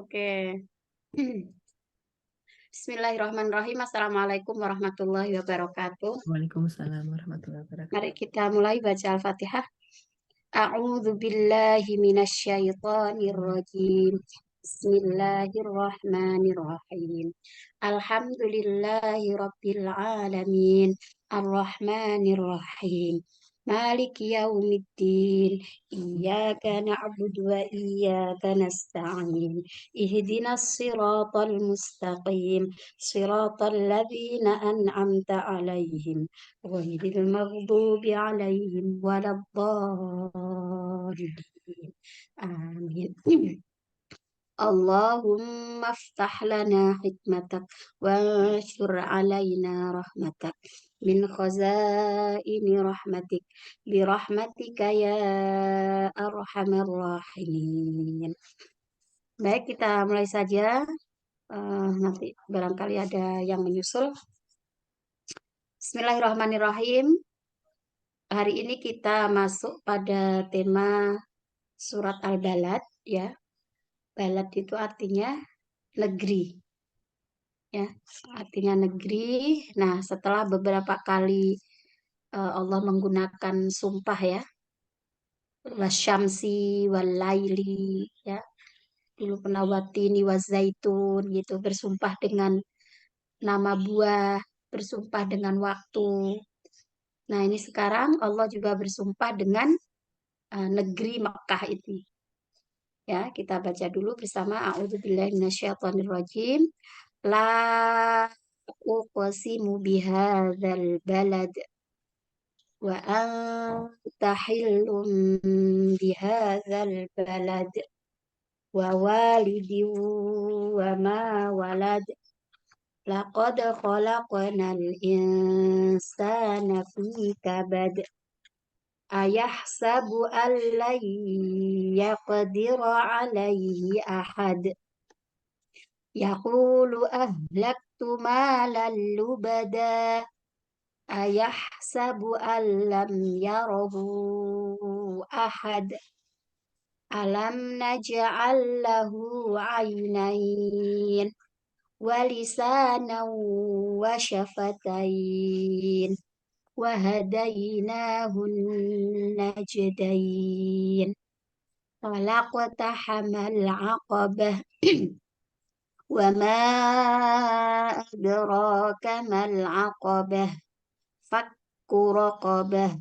Oke. Bismillahirrahmanirrahim. Assalamualaikum warahmatullahi wabarakatuh. Waalaikumsalam warahmatullahi Mari wabarakatuh. kita mulai baca Al-Fatihah. A'udzu billahi minasyaitonir rajim. Bismillahirrahmanirrahim. Alhamdulillahi rabbil alamin. Arrahmanir rahim. Maliki yaumiddin. Iyyaka na'budu wa iyyaka nasta'in. Ihdinas siratal mustaqim. Siratal ladzina an'amta 'alaihim غير المغضوب عليهم ولا الضالين آمين اللهم افتح لنا حكمتك وانشر علينا رحمتك من خزائن رحمتك برحمتك يا أرحم الراحمين. Baik, kita mulai saja. Nanti barangkali ada yang menyusul. Bismillahirrahmanirrahim. Hari ini kita masuk pada tema surat Al-Balad, ya. Balad itu artinya negeri, ya. Artinya negeri. Nah, setelah beberapa kali Allah menggunakan sumpah, ya, wasyamsi walaili, ya. Dulu pernah watini wazaitun gitu, bersumpah dengan nama buah, bersumpah dengan waktu. Nah, ini sekarang Allah juga bersumpah dengan negeri Mekah ini. Ya, kita baca dulu bersama. A'udzubillahi minasyaitonirrajim. La uqsimu bihadzal balad wa anta hillum bihadzal balad wa walidin wa ma walad. Laqad khalaqnal insana fi kabad. Ayahsabu an lan yaqdira alaihi ahad. Yaqulu ahlaktu malan lubada. Ayahsabu an lam yarahu ahad. Alam naj'al lahu aynain wa lisanan wa syafatain wa hadainahu najdain. Falaqtahamal aqabah wa ma adraka mal aqabah fakku raqabah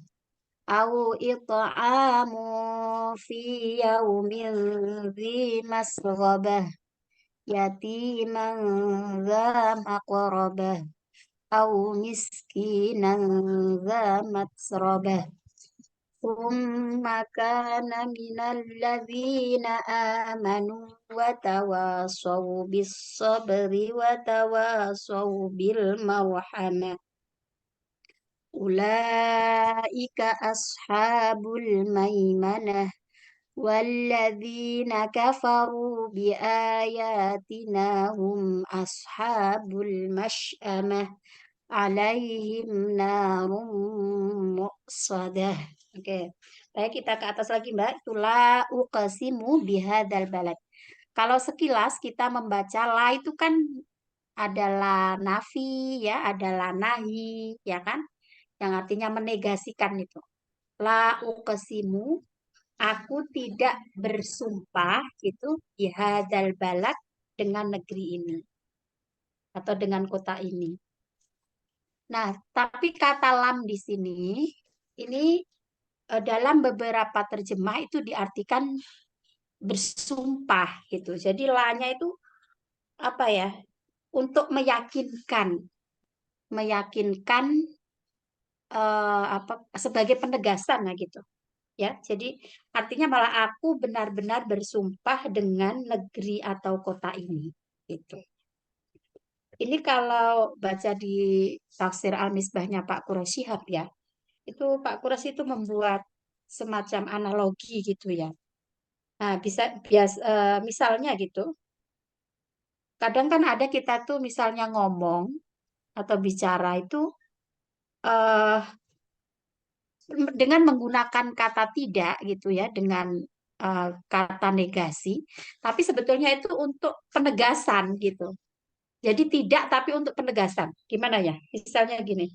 au it'amu fi yaumin dhi masghabah yatiman dha maqrabah au miskinan dha matsrabah ثم كان من الذين آمنوا وتواصوا بالصبر وتواصوا بالمرحمة أولئك أصحاب الميمنة والذين كفروا بآياتنا هم أصحاب المشأمة عليهم نار مؤصدة. Oke, baik, kita ke atas lagi, Mbak. Itulah uqsimu bihadzal balad. Kalau sekilas kita membaca la itu kan adalah nafi, ya, adalah nahi, ya kan? Yang artinya menegasikan itu. La uqsimu, aku tidak bersumpah gitu bihadzal balad, dengan negeri ini atau dengan kota ini. Nah, tapi kata lam di sini ini dalam beberapa terjemah itu diartikan bersumpah gitu. Jadi la-nya itu apa ya? Untuk meyakinkan, meyakinkan apa sebagai penegasan lah gitu. Ya, jadi artinya malah aku benar-benar bersumpah dengan negeri atau kota ini gitu. Ini kalau baca di tafsir Al-Misbahnya Pak Quraisy Shihab, ya, itu Pak Quraisy itu membuat semacam analogi gitu, ya. Nah, misalnya gitu. Kadang kan ada kita tuh misalnya ngomong atau bicara itu eh dengan menggunakan kata tidak gitu, ya, dengan kata negasi, tapi sebetulnya itu untuk penegasan gitu. Jadi tidak, tapi untuk penegasan. Gimana ya? Misalnya gini,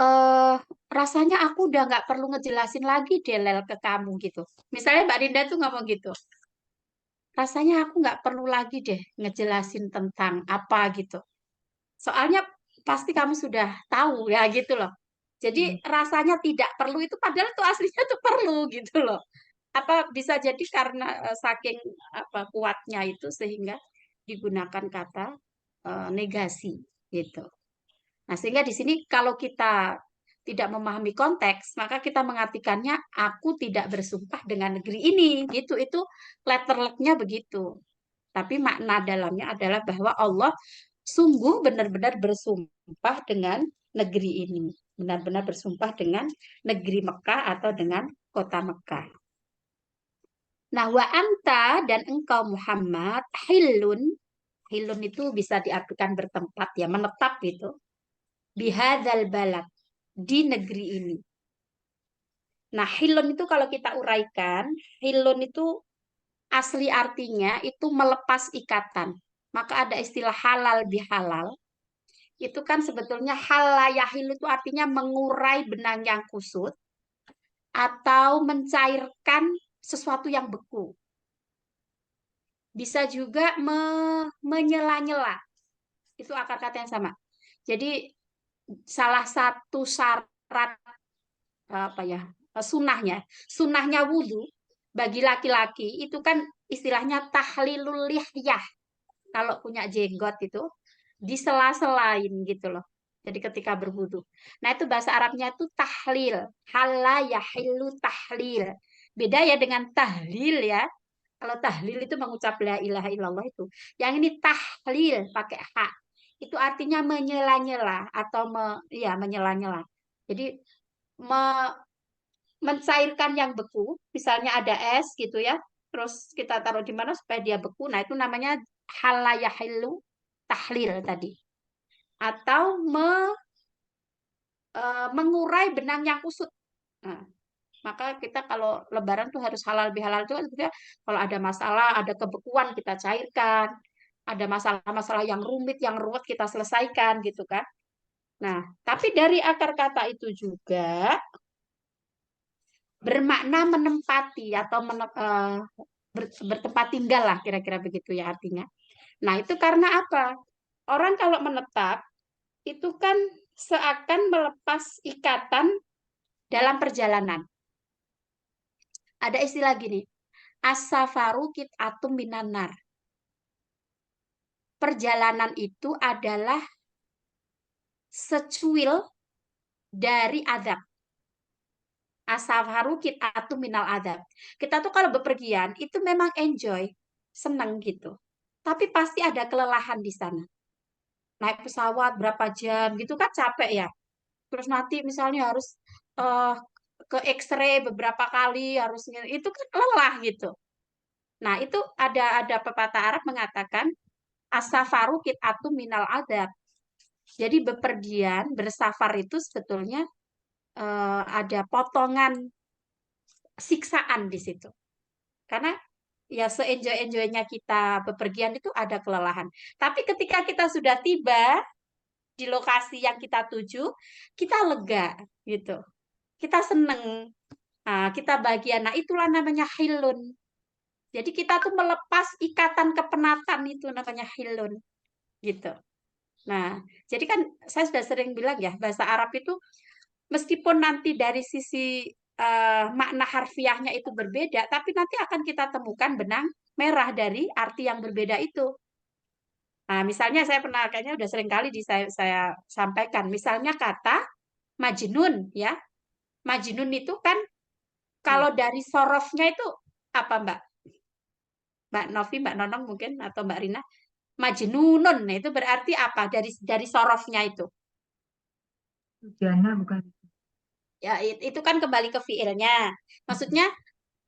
eh rasanya aku udah nggak perlu ngejelasin lagi Delel ke kamu gitu. Misalnya Mbak Dinda tuh ngomong gitu, rasanya aku nggak perlu lagi deh ngejelasin tentang apa gitu. Soalnya pasti kamu sudah tahu ya gitu loh. Jadi Hmm. rasanya tidak perlu itu padahal tuh aslinya tuh perlu gitu loh. Apa bisa jadi karena saking apa kuatnya itu sehingga digunakan kata negasi gitu. Nah, sehingga di sini kalau kita tidak memahami konteks, maka kita mengartikannya aku tidak bersumpah dengan negeri ini gitu. Itu letter luck-nya begitu. Tapi makna dalamnya adalah bahwa Allah sungguh benar-benar bersumpah dengan negeri ini. Benar-benar bersumpah dengan negeri Mekah atau dengan kota Mekah. Nah, wa anta dan engkau Muhammad hilun. Hilun itu bisa diartikan bertempat ya, menetap gitu. Bihadzal balad, di negeri ini. Nah, hilun itu kalau kita uraikan, hilun itu asli artinya itu melepas ikatan. Maka ada istilah halal bihalal. Itu kan sebetulnya halayahil itu artinya mengurai benang yang kusut atau mencairkan sesuatu yang beku. Bisa juga menyela-nyela. Itu akar kata yang sama. Jadi salah satu syarat apa ya sunahnya wudhu bagi laki-laki itu kan istilahnya tahlilul lihyah. Kalau punya jenggot itu disela-selain gitu loh. Jadi ketika berwudu. Nah, itu bahasa Arabnya itu tahlil. Halla yahillu tahlil. Beda ya dengan tahlil ya. Kalau tahlil itu mengucap la ilaha illallah itu. Yang ini tahlil pakai h. Itu artinya menyela-nyela atau ya menyela-nyela. Jadi me- mencairkan yang beku, misalnya ada es gitu ya. Terus kita taruh di mana supaya dia beku. Nah, itu namanya halayahillu tahlil tadi. Atau mengurai benang yang kusut. Nah, maka kita kalau lebaran tuh harus halal bihalal itu kan sebetulnya kalau ada masalah, ada kebekuan kita cairkan, ada masalah-masalah yang rumit, yang ruwet kita selesaikan gitu kan. Nah, tapi dari akar kata itu juga bermakna menempati atau bertempat tinggal lah kira-kira begitu ya artinya. Nah, itu karena apa? Orang kalau menetap itu kan seakan melepas ikatan dalam perjalanan. Ada istilah gini, as-safaru qit'atum minan nar. Perjalanan itu adalah secuil dari adab. As-safaru qit'atum minal adab. Kita tuh kalau bepergian itu memang enjoy, seneng gitu. Tapi pasti ada kelelahan di sana. Naik pesawat berapa jam gitu kan capek ya. Terus nanti misalnya harus eh, ke X-ray beberapa kali harus itu kan lelah gitu. Nah, itu ada pepatah Arab mengatakan as-safaru qit'atu minal adab. Jadi bepergian, bersafar itu sebetulnya ada potongan siksaan di situ. Karena ya se-enjoy-enjoynya kita bepergian itu ada kelelahan. Tapi ketika kita sudah tiba di lokasi yang kita tuju, kita lega gitu. Kita seneng, nah, kita bahagia. Nah, itulah namanya hilun. Jadi kita tuh melepas ikatan kepenatan itu namanya hilun gitu. Nah, jadi kan saya sudah sering bilang ya, bahasa Arab itu meskipun nanti dari sisi makna harfiahnya itu berbeda, tapi nanti akan kita temukan benang merah dari arti yang berbeda itu. Nah, misalnya saya pernah kayaknya udah sering kali saya sampaikan, misalnya kata majnun ya. Majnun itu kan Ya. kalau dari sorofnya itu apa Mbak? Mbak Novi, Mbak Nonong mungkin atau Mbak Rina? Majnunun nah, itu berarti apa? Dari sorofnya itu. Jana bukan Ya, itu kan kembali ke fiilnya. Maksudnya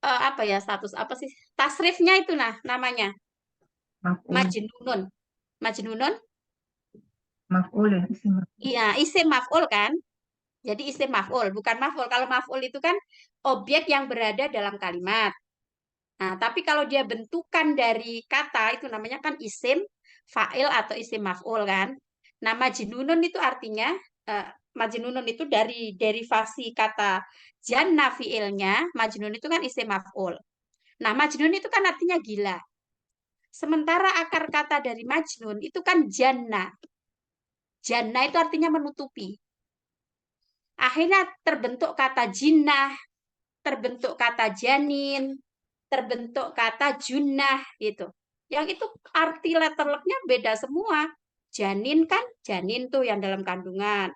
apa ya status apa sih? Tasrifnya itu nah namanya maf'ul. majnunun. Majnunun? Maf'ul ya, isim maf'ul. Iya, isim maf'ul kan? Jadi isim maf'ul, bukan maf'ul. Kalau maf'ul itu kan objek yang berada dalam kalimat. Nah, tapi kalau dia bentukan dari kata itu namanya kan isim fa'il atau isim maf'ul kan. Nah, majnunun itu artinya majnunun itu dari derivasi kata janna fi'ilnya, majnun itu kan isim maf'ul. Nah, majnun itu kan artinya gila. Sementara akar kata dari majnun itu kan janna. Janna itu artinya menutupi. Akhirnya terbentuk kata jinnah, terbentuk kata janin, terbentuk kata junnah gitu. Yang itu arti letterleknya beda semua. Janin kan, janin tuh yang dalam kandungan.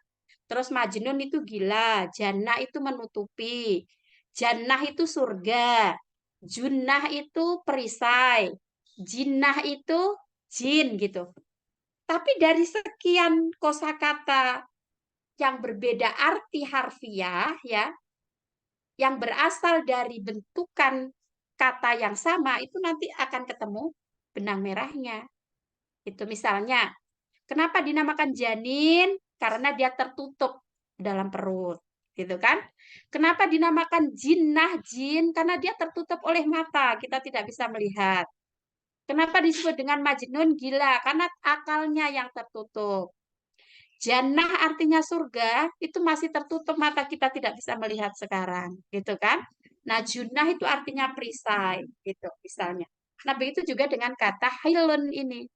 Terus majnun itu gila, jannah itu menutupi. Jannah itu surga. Junnah itu perisai. Jinnah itu jin gitu. Tapi dari sekian kosakata yang berbeda arti harfiah ya, yang berasal dari bentukan kata yang sama itu nanti akan ketemu benang merahnya. Itu misalnya, kenapa dinamakan janin? Karena dia tertutup dalam perut, gitu kan? Kenapa dinamakan jinnah jin? Karena dia tertutup oleh mata, kita tidak bisa melihat. Kenapa disebut dengan majnun gila? Karena akalnya yang tertutup. Jannah artinya surga, itu masih tertutup mata kita tidak bisa melihat sekarang, gitu kan? Nah, junnah itu artinya perisai, gitu misalnya. Nah, begitu juga dengan kata hilun ini.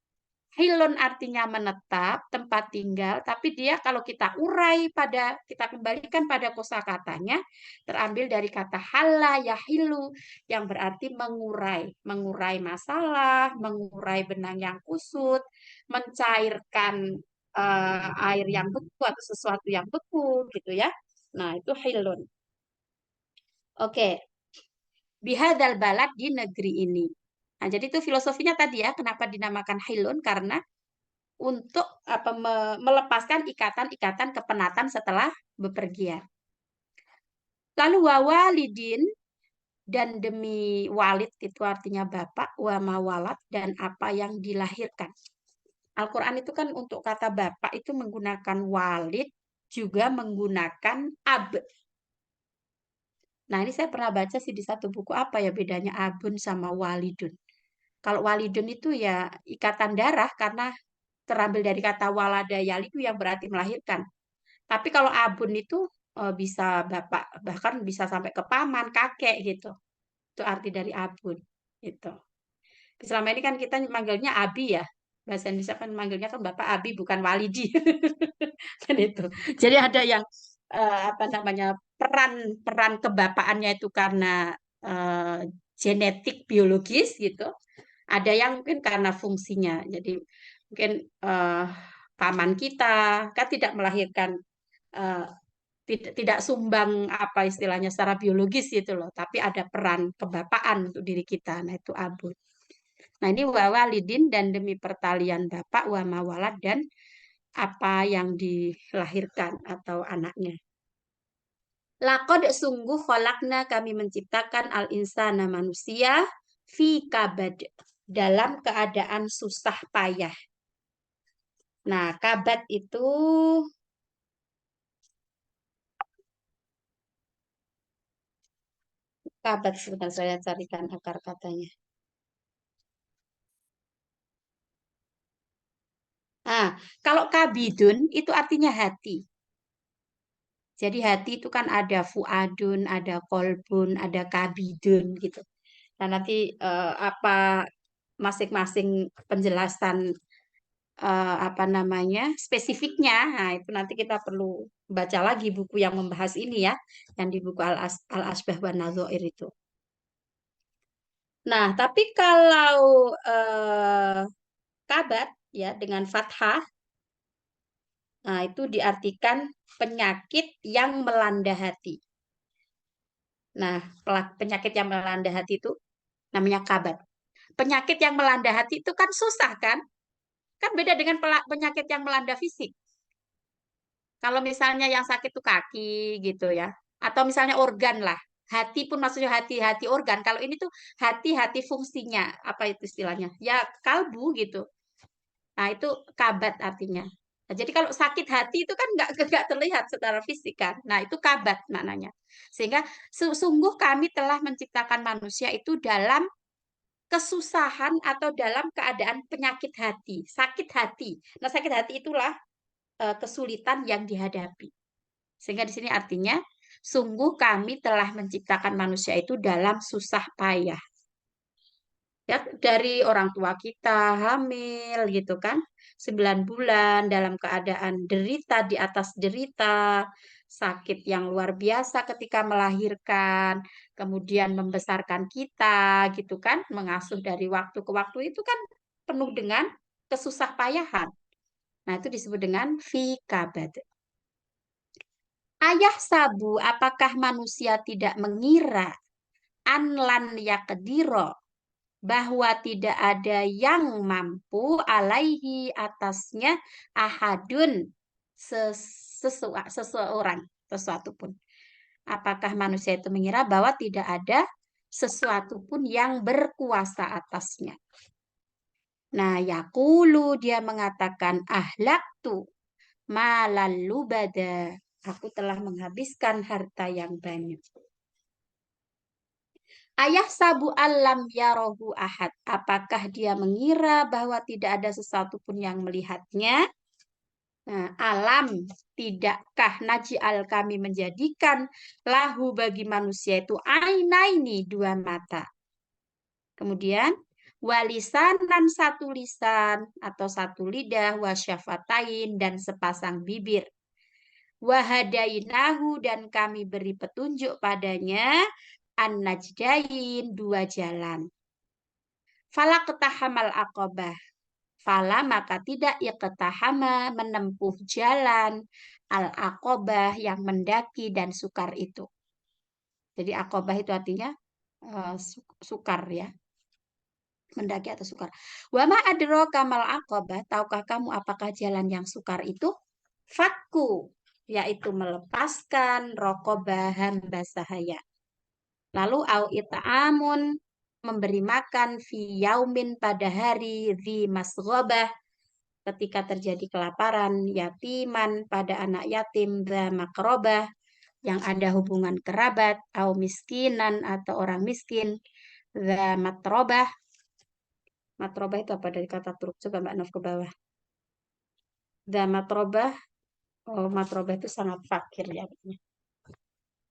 Hilun artinya menetap, tempat tinggal, tapi dia kalau kita urai pada, kita kembalikan pada kosakatanya, terambil dari kata hala yahilu, yang berarti mengurai. Mengurai masalah, mengurai benang yang kusut, mencairkan air yang beku atau sesuatu yang beku, gitu ya. Nah, itu hilun. Oke, bihadal balad di negeri ini. Nah, jadi itu filosofinya tadi ya, kenapa dinamakan hilun? Karena untuk melepaskan ikatan-ikatan kepenatan setelah bepergian. Lalu wawalidin dan demi walid itu artinya bapak, wa mawalat dan apa yang dilahirkan. Al-Quran itu kan untuk kata bapak itu menggunakan walid, juga menggunakan ab. Nah ini saya pernah baca sih di satu buku apa ya bedanya abun sama walidun. Kalau walidun itu ya ikatan darah karena terambil dari kata walada yalidu yang berarti melahirkan. Tapi kalau abun itu bisa bapak, bahkan bisa sampai ke paman, kakek gitu. Itu arti dari abun. Gitu. Selama ini kan kita manggilnya abi ya. Bahasa Indonesia kan manggilnya kan bapak abi bukan walidi. Kan itu. Jadi ada yang apa namanya peran peran kebapaannya itu karena eh, genetik biologis gitu. Ada yang mungkin karena fungsinya. Jadi mungkin paman kita kan tidak melahirkan eh, tidak sumbang apa istilahnya secara biologis gitu loh, tapi ada peran kebapaan untuk diri kita. Nah, itu abun. Nah, ini wawalidin dan demi pertalian bapak wa mawalad dan apa yang dilahirkan atau anaknya. Lakod sungguh kolakna kami menciptakan al insana manusia fi kabad dalam keadaan susah payah. Nah, kabad itu kabad sebentar saya carikan akar katanya. Nah, kalau kabidun itu artinya hati. Jadi hati itu kan ada fuadun, ada kolbun, ada kabidun gitu. Nah, nanti apa masing-masing penjelasan apa namanya spesifiknya, nah itu nanti kita perlu baca lagi buku yang membahas ini ya, yang di buku Al-Asbah wa Nadzair itu. Nah, tapi kalau kabat ya dengan fathah, nah itu diartikan penyakit yang melanda hati. Nah, penyakit yang melanda hati itu namanya kabat. Penyakit yang melanda hati itu kan susah kan? Kan beda dengan penyakit yang melanda fisik. Kalau misalnya yang sakit tuh kaki gitu ya, atau misalnya organ lah. Hati pun maksudnya hati-hati organ. Kalau ini tuh hati-hati fungsinya, apa itu istilahnya? Ya kalbu gitu. Nah, itu kabat artinya. Nah, jadi kalau sakit hati itu kan nggak terlihat secara fisik kan. Nah, itu kabat maknanya. Sehingga sungguh kami telah menciptakan manusia itu dalam kesusahan atau dalam keadaan penyakit hati, sakit hati. Nah, sakit hati itulah kesulitan yang dihadapi. Sehingga di sini artinya, sungguh kami telah menciptakan manusia itu dalam susah payah. Ya, dari orang tua kita hamil gitu kan, 9 bulan dalam keadaan derita di atas derita, sakit yang luar biasa ketika melahirkan, kemudian membesarkan kita gitu kan, mengasuh dari waktu ke waktu itu kan penuh dengan kesusah payahan. Nah, itu disebut dengan fikabad. Ayah sabu, apakah manusia tidak mengira anlan yakediro bahwa tidak ada yang mampu alaihi atasnya ahadun seseorang sesuatu pun. Apakah manusia itu mengira bahwa tidak ada sesuatu pun yang berkuasa atasnya? Nah, yakulu dia mengatakan ahlaktu malalu bada. Aku telah menghabiskan harta yang banyak. Ayah sabu alam yarohu ahad. Apakah dia mengira bahwa tidak ada sesuatu pun yang melihatnya? Nah, alam, tidakkah naj'al kami menjadikan lahu bagi manusia itu ainaini, dua mata. Kemudian walisanan, satu lisan atau satu lidah, wasyafatain dan sepasang bibir. Wahadainahu dan kami beri petunjuk padanya an-najdain, dua jalan. Fala ketahamal aqobah. Fala maka tidak iqtahama menempuh jalan al-aqobah yang mendaki dan sukar itu. Jadi aqobah itu artinya sukar ya, mendaki atau sukar. Wa ma adraka mal aqobah, tahukah kamu apakah jalan yang sukar itu? Fakku, yaitu melepaskan rokobah hamba sahaya. Lalu au ita'amun, memberi makan fi yaumin pada hari di masghobah, ketika terjadi kelaparan, yatiman pada anak yatim, dha makrobah yang ada hubungan kerabat, au miskinan atau orang miskin, dha matrobah. Matrobah itu apa dari kata turuk? Coba Mbak Nov ke bawah. Dha matrobah, oh matrobah itu sangat fakir ya.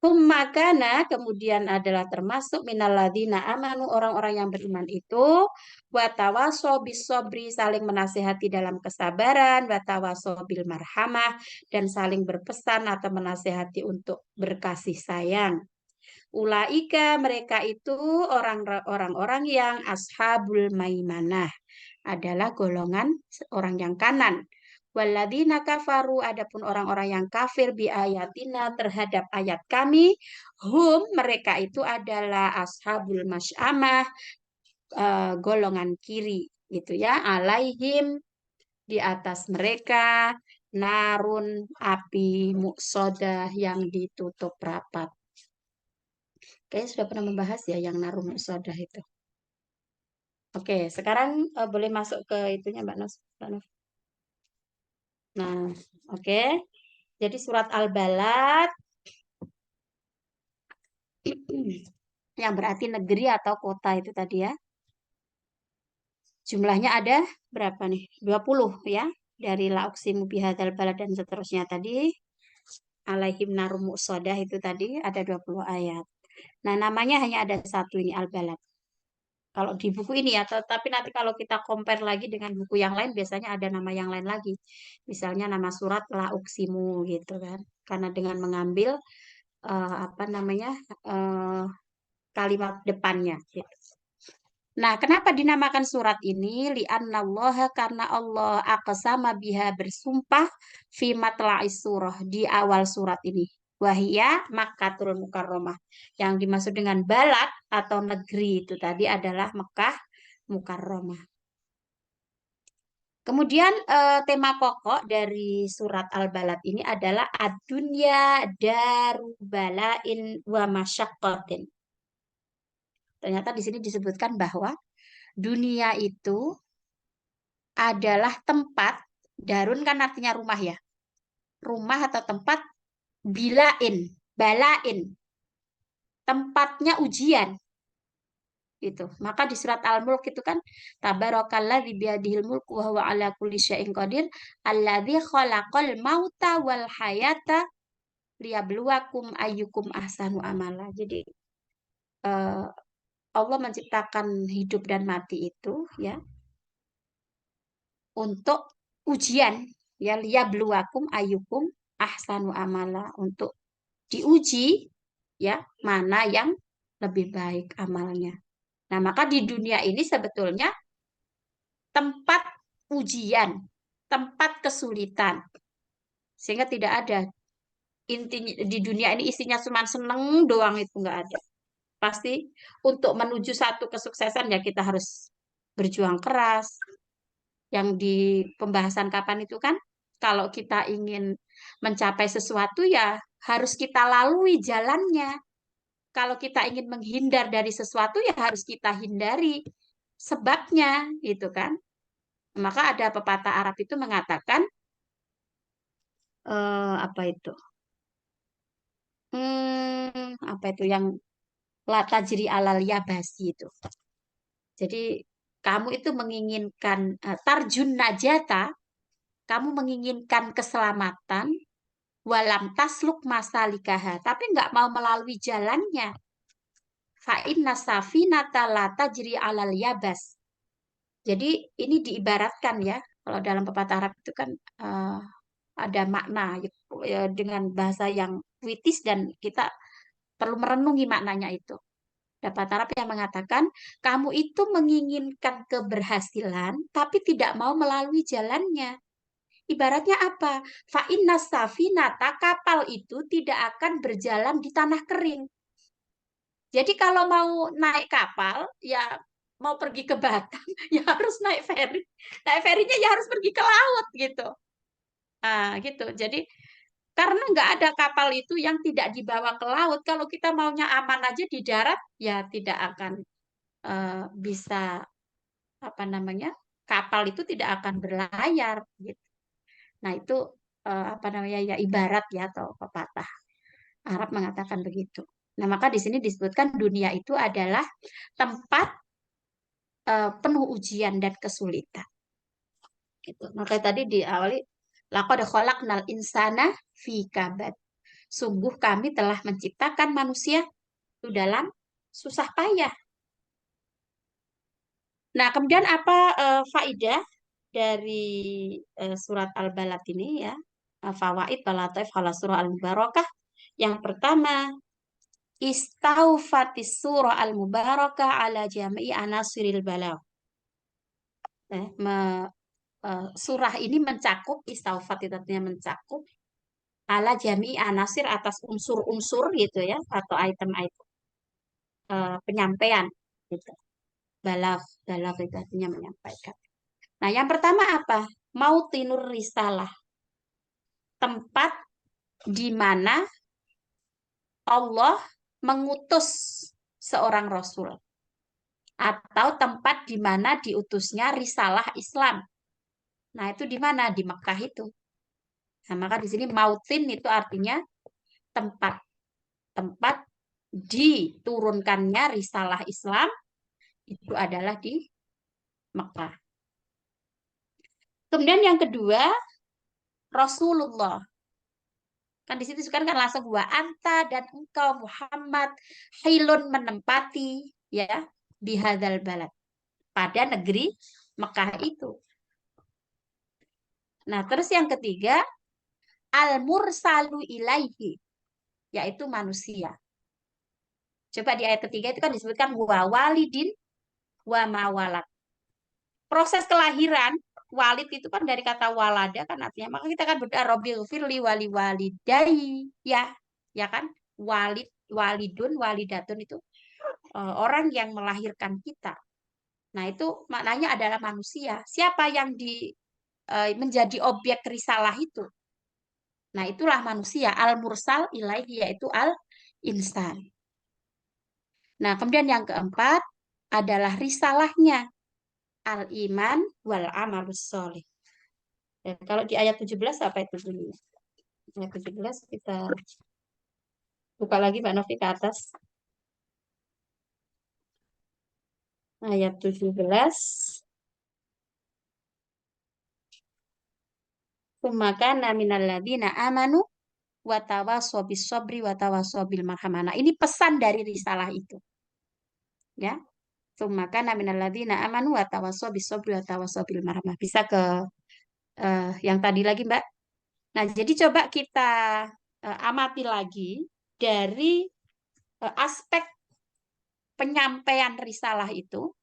Humakana kemudian adalah termasuk minaladina amanu, orang-orang yang beriman itu, watawaso bisobri, saling menasehati dalam kesabaran, watawaso bil marhamah, dan saling berpesan atau menasehati untuk berkasih sayang. Ulaika mereka itu orang-orang yang ashabul maimanah, adalah golongan orang yang kanan. Waladina kafaru, adapun orang-orang yang kafir bi ayatina terhadap ayat kami, hum mereka itu adalah ashabul masyamah, golongan kiri gitu ya, alaihim di atas mereka narun, api muksodah yang ditutup rapat. Kayaknya sudah pernah membahas ya yang narun muksodah itu. Oke, sekarang boleh masuk ke itunya Mbak Nos. Mbak Nos. Nah, oke. Jadi surat Al-Balad yang berarti negeri atau kota itu tadi ya. Jumlahnya ada berapa nih? 20 ya. Dari la uqsimu bihadzal balad dan seterusnya tadi. Alaihim narum muqsadah itu tadi ada 20 ayat. Nah, namanya hanya ada satu ini Al-Balad. Kalau di buku ini ya, tetapi nanti kalau kita compare lagi dengan buku yang lain biasanya ada nama yang lain lagi. Misalnya nama surat la uqsimu gitu kan. Karena dengan mengambil apa namanya? Kalimat depannya gitu. Nah, kenapa dinamakan surat ini? Li'annallaha, karena Allah aqsama biha, bersumpah fi matla'is surah, di awal surat ini. Wahia Makkatul Mukarramah. Yang dimaksud dengan balad atau negeri itu tadi adalah Mekah Mukarramah. Kemudian tema pokok dari surat Al-Balad ini adalah ad-dunya darubalain wa masyaqqatin. Ternyata di sini disebutkan bahwa dunia itu adalah tempat Darun kan artinya rumah ya. Rumah atau tempat bilain, balain, tempatnya ujian gitu. Maka di surat Al-Mulk itu kan tabarakalladzi biyadihil mulku wa huwa ala kulli syai'in qadir alladzi khalaqal mauta wal hayata liyabluwakum ayyukum ahsanu amala. Jadi eh, Allah menciptakan hidup dan mati itu ya untuk ujian ya liyabluwakum ayyukum ahsanu amala untuk diuji ya mana yang lebih baik amalnya. Nah, maka di dunia ini sebetulnya tempat ujian, tempat kesulitan. Sehingga tidak ada intinya di dunia ini isinya cuma seneng doang itu nggak ada. Pasti untuk menuju satu kesuksesan ya kita harus berjuang keras. Yang di pembahasan kapan itu kan kalau kita ingin mencapai sesuatu ya harus kita lalui jalannya. Kalau kita ingin menghindar dari sesuatu ya harus kita hindari sebabnya gitu kan. Maka ada pepatah Arab itu mengatakan apa itu? Apa itu yang la tajri alal yabasi itu. Jadi kamu itu menginginkan tarjun najata, kamu menginginkan keselamatan walam tasluk masalikaha, tapi nggak mau melalui jalannya. Fa inna safinata la tajri alal yabas. Jadi ini diibaratkan ya, kalau dalam pepatah Arab itu kan eh, ada makna ya, dengan bahasa yang puitis dan kita perlu merenungi maknanya itu. Dapat Arab yang mengatakan, kamu itu menginginkan keberhasilan, tapi tidak mau melalui jalannya. Ibaratnya apa? Fa'inna safinata, kapal itu tidak akan berjalan di tanah kering. Jadi kalau mau naik kapal, ya mau pergi ke Batam, ya harus naik ferry. Naik ferrynya ya harus pergi ke laut gitu. Ah, gitu. Jadi karena nggak ada kapal itu yang tidak dibawa ke laut. Kalau kita maunya aman aja di darat, ya tidak akan bisa apa namanya kapal itu tidak akan berlayar gitu. Nah itu apa namanya ya ibarat ya atau pepatah Arab mengatakan begitu. Nah maka di sini disebutkan dunia itu adalah tempat penuh ujian dan kesulitan. Gitu. Maka tadi diawali laqad khalaqnal insana fi kabad. Sungguh kami telah menciptakan manusia itu dalam susah payah. Nah, kemudian apa faidah dari surat Al-Balad ini ya? Fawaid Balataif ala surah Al-Mubarakah. Yang pertama, istaufatis surah Al-Mubarakah ala jami'i anasiril balagh. Surah ini mencakup, istaufat itu artinya mencakup ala jami'i anasir atas unsur-unsur gitu ya, atau item-item penyampaian gitu. Balagh itu artinya menyampaikan. Nah, yang pertama apa? Mautinur risalah. Tempat di mana Allah mengutus seorang rasul atau tempat di mana diutusnya risalah Islam. Nah, itu di mana? Di Mekah itu. Nah, maka di sini mautin itu artinya tempat. Tempat diturunkannya risalah Islam itu adalah di Mekah. Kemudian yang kedua, Rasulullah. Kan di situ kan langsung wa anta dan engkau Muhammad hilun menempati ya bihadzal balad pada negeri Mekah itu. Nah, terus yang ketiga al mursalu ilaihi yaitu manusia. Coba di ayat ketiga itu kan disebutkan wa walidin wa mawalat. Proses kelahiran walid itu kan dari kata walada kan artinya maka kita kan berdoa Robbil firli wali walidai ya kan walid walidun walidatun itu orang yang melahirkan kita. Nah, itu maknanya adalah manusia. Siapa yang menjadi objek risalah itu? Nah, itulah manusia. Al-mursal ilaihi yaitu al-insan. Nah, kemudian yang keempat adalah risalahnya. Al-iman wal amalus soleh. Dan kalau di ayat 17 apa itu dulu? Ayat 17 kita buka lagi Mbak Novi ke atas. Ayat 17. Sumakana minal ladzina amanu watawasaw bis sabri watawasaw bil marhamah. Nah, ini pesan dari risalah itu, ya. Sumakana minal ladzina amanu watawasaw bis sabri watawasaw bil marhamah. Bisa ke yang tadi lagi, Mbak. Nah, jadi coba kita amati lagi dari aspek penyampaian risalah itu.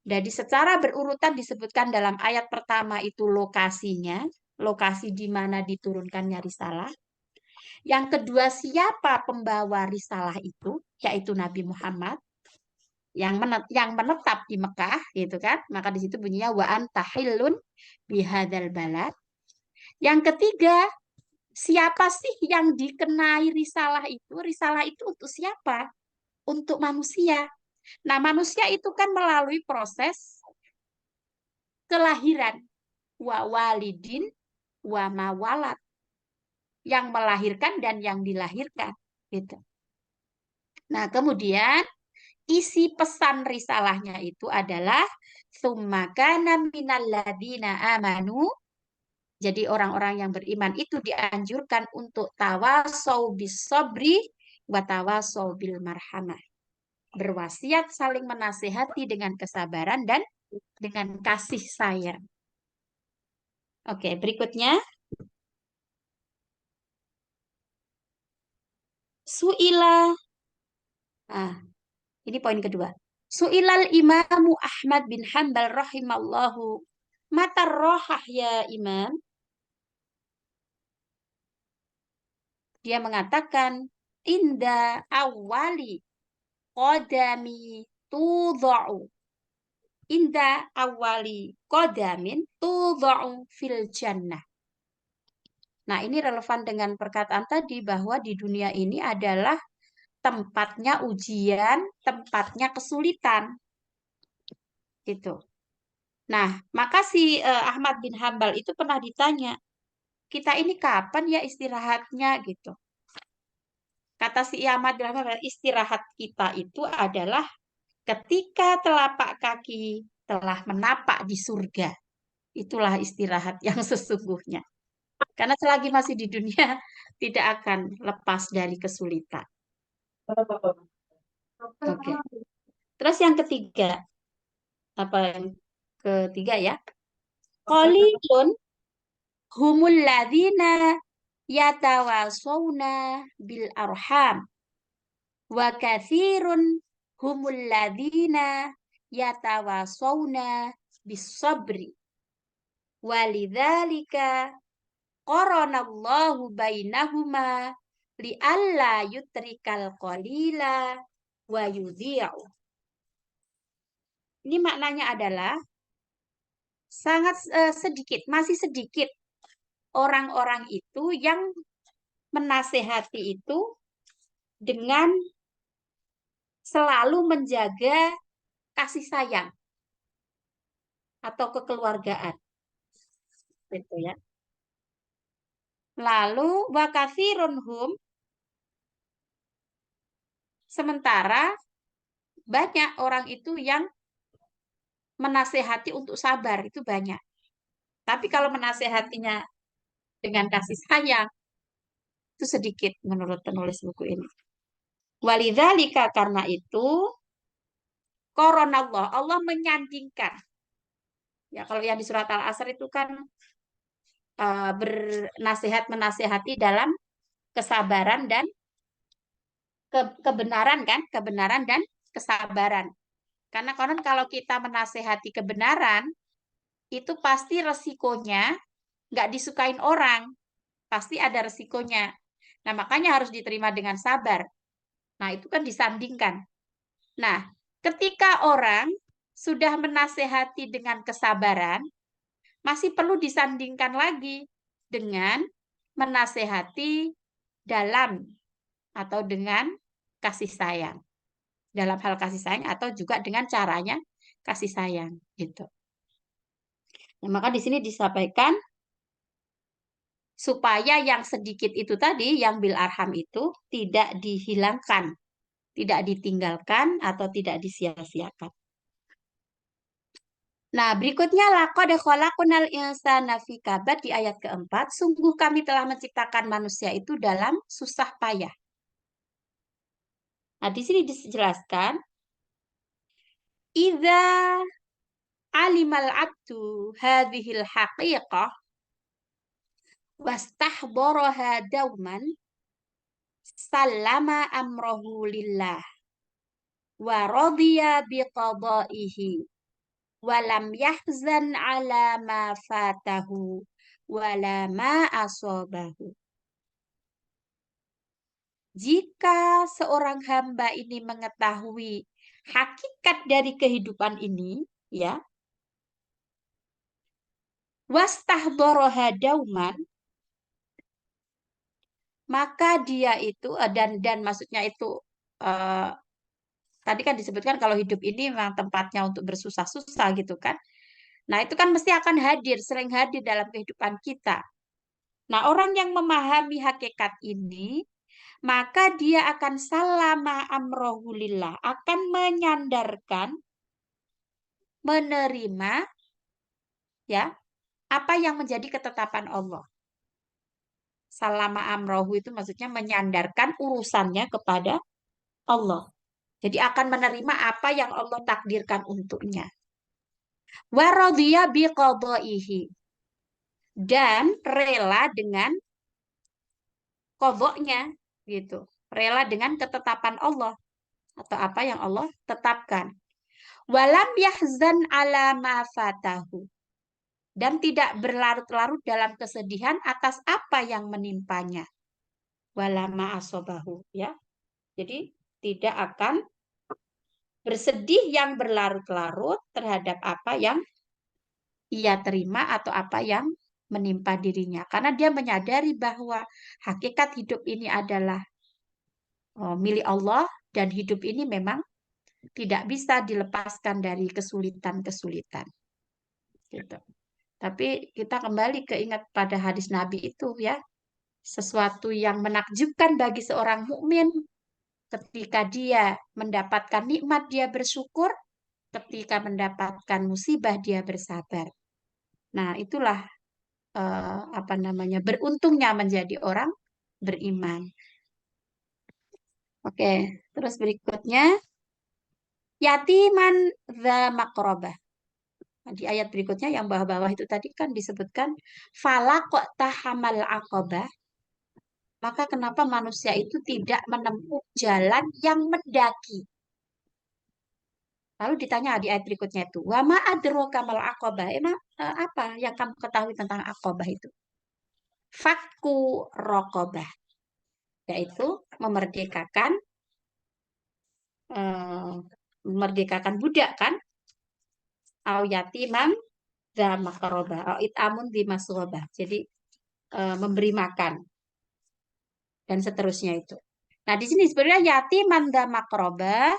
Jadi secara berurutan disebutkan dalam ayat pertama itu lokasinya, lokasi di mana diturunkannya risalah. Yang kedua, siapa pembawa risalah itu, yaitu Nabi Muhammad yang menetap di Mekah, gitu kan? Maka di situ bunyinya wa anta hillun bihadzal balad. Yang ketiga, siapa sih yang dikenai risalah itu? Risalah itu untuk siapa? Untuk manusia. Nah, manusia itu kan melalui proses kelahiran, wa walidin wa mawalat, yang melahirkan dan yang dilahirkan, gitu. Nah, kemudian isi pesan risalahnya itu adalah summakana minal ladina amanu. Jadi orang-orang yang beriman itu dianjurkan untuk tawasau bis sabri wa tawasau bil marhamah. Berwasiat saling menasehati dengan kesabaran dan dengan kasih sayang. Oke, berikutnya. Su'ila. Ah, ini poin kedua. Su'ilal imamu Ahmad bin Hanbal rahimallahu. Mata rohah ya imam. Dia mengatakan, inda awali qadami tudha'u. Inda awali qadamin tudha'u fil jannah. Nah, ini relevan dengan perkataan tadi bahwa di dunia ini adalah tempatnya ujian, tempatnya kesulitan. Gitu. Nah, maka si Ahmad bin Hambal itu pernah ditanya, kita ini kapan ya istirahatnya gitu. Kata si Ahmad bin Hambal, istirahat kita itu adalah ketika telapak kaki telah menapak di surga. Itulah istirahat yang sesungguhnya. Karena selagi masih di dunia, tidak akan lepas dari kesulitan. Oke. Terus yang ketiga, apa yang ketiga ya? Qalilun humul ladzina yatawasawna bil arham wa katsirun humul ladzina yatawasawna bis sabri walidzalika qaranallahu bainahuma li'alla yutrikal qalila wa yudhi'u. Ini maknanya adalah sangat sedikit, masih sedikit orang-orang itu yang menasehati itu dengan selalu menjaga kasih sayang atau kekeluargaan. Gitu ya. Lalu wakatsirun hum, sementara banyak orang itu yang menasehati untuk sabar, itu banyak. Tapi kalau menasehatinya dengan kasih sayang, itu sedikit menurut penulis buku ini. Walidzalika, karena itu, koronallah, Allah menyandingkan. Ya, kalau yang di surat Al-Asr itu kan bernasihat menasehati dalam kesabaran dan kebenaran kan, kebenaran dan kesabaran. Karena konon kalau kita menasehati kebenaran, itu pasti resikonya nggak disukain orang, pasti ada resikonya. Nah, makanya harus diterima dengan sabar. Nah, itu kan disandingkan. Nah, ketika orang sudah menasehati dengan kesabaran, masih perlu disandingkan lagi dengan menasehati dalam atau dengan kasih sayang. Dalam hal kasih sayang atau juga dengan caranya kasih sayang gitu. Nah, maka di sini disampaikan supaya yang sedikit itu tadi, yang bil arham itu tidak dihilangkan, tidak ditinggalkan atau tidak disia-siakan. Nah, berikutnya laqad khalaqnal insana fi kabad di ayat keempat, sungguh kami telah menciptakan manusia itu dalam susah payah. Nah, di sini dijelaskan, idza alimal abdu hadhil haqiqah wastahdaraha dauman sallama amrohu lillah wa radiya biqadaihi wa lam yahzan ala ma fatahu wala ma asobahu. Jika seorang hamba ini mengetahui hakikat dari kehidupan ini, ya, wastahdoroha dauman, maka dia itu dan maksudnya itu eh, tadi kan disebutkan kalau hidup ini memang tempatnya untuk bersusah-susah gitu kan. Nah, itu kan mesti akan hadir, sering hadir dalam kehidupan kita. Nah, orang yang memahami hakikat ini, maka dia akan salama amrohulillah, akan menyandarkan, menerima ya apa yang menjadi ketetapan Allah. Salama amrohu itu maksudnya menyandarkan urusannya kepada Allah. Jadi akan menerima apa yang Allah takdirkan untuknya. Waradhiya biqadaihi, dan rela dengan kodoknya gitu. Rela dengan ketetapan Allah atau apa yang Allah tetapkan. Walam yahzan ala ma fatahu, dan tidak berlarut-larut dalam kesedihan atas apa yang menimpanya. Walama asobahu, ya. Jadi tidak akan bersedih yang berlarut-larut terhadap apa yang ia terima atau apa yang menimpa dirinya. Karena dia menyadari bahwa hakikat hidup ini adalah milik Allah dan hidup ini memang tidak bisa dilepaskan dari kesulitan-kesulitan. Gitu. Tapi kita kembali keingat pada hadis Nabi itu ya, sesuatu yang menakjubkan bagi seorang mukmin ketika dia mendapatkan nikmat dia bersyukur, ketika mendapatkan musibah dia bersabar. Nah, itulah apa namanya? Beruntungnya menjadi orang beriman. Oke, terus berikutnya yatiman dza makrobah. Nah, di ayat berikutnya yang bawah-bawah itu tadi kan disebutkan fala kok tahamal aqabah, maka kenapa manusia itu tidak menempuh jalan yang mendaki? Lalu ditanya di ayat berikutnya itu, wa ma adraka mal aqabah? Emang apa yang kamu ketahui tentang aqabah itu? Fakku raqabah, yaitu eh, memerdekakan budak kan? Au yatimam dza makrobah, au itamun di masrobah. Jadi memberi makan dan seterusnya itu. Nah, di sini sebenarnya yatiman dza makrobah,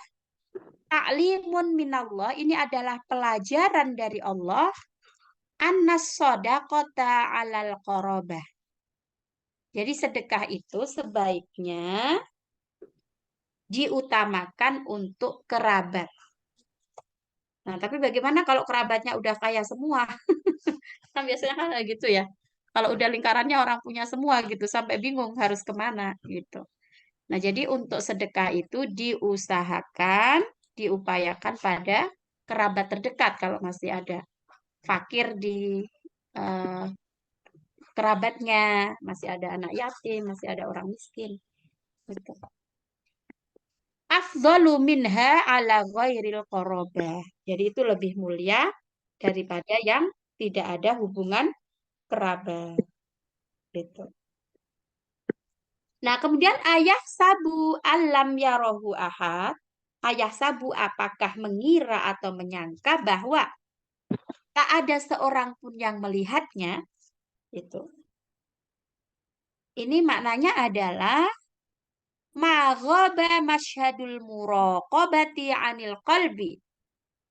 ta'limun minallah, ini adalah pelajaran dari Allah, annas sodaqota alal qorobah. Jadi sedekah itu sebaiknya diutamakan untuk kerabat. Nah, tapi bagaimana kalau kerabatnya udah kaya semua? Kan biasanya kan kayak gitu ya. Kalau udah lingkarannya orang punya semua gitu, sampai bingung harus kemana gitu. Nah, jadi untuk sedekah itu diusahakan, diupayakan pada kerabat terdekat kalau masih ada fakir di eh, kerabatnya, masih ada anak yatim, masih ada orang miskin. Gitu. Afdhalu minha ala ghairil qarabah. Jadi itu lebih mulia daripada yang tidak ada hubungan kerabat. Gitu. Nah, kemudian ayah sabu alam yarohu ahad. Ayah sabu apakah mengira atau menyangka bahwa tak ada seorang pun yang melihatnya? Itu. Ini maknanya adalah maghaba masyhadul muraqabati anil qalbi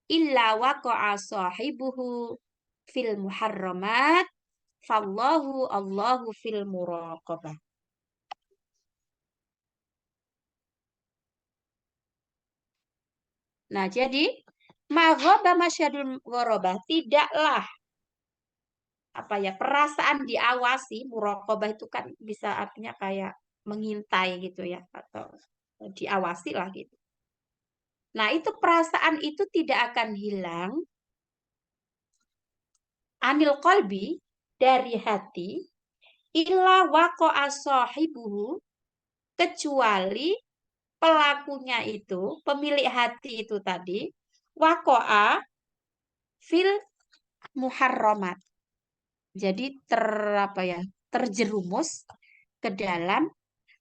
illa waqa'a sahibuhu fil muharramat fallahu Allahu fil muraqabah. Nah, jadi maghaba masyadul ghorobah tidaklah apa ya perasaan diawasi. Muraqabah itu kan bisa artinya kayak mengintai gitu ya atau diawasi lah gitu. Nah, itu perasaan itu tidak akan hilang anil kolbi dari hati illa waqa'a sahibuhu kecuali pelakunya itu, pemilik hati itu tadi, waqa'a fil muharramat. Jadi apa ya? Terjerumus ke dalam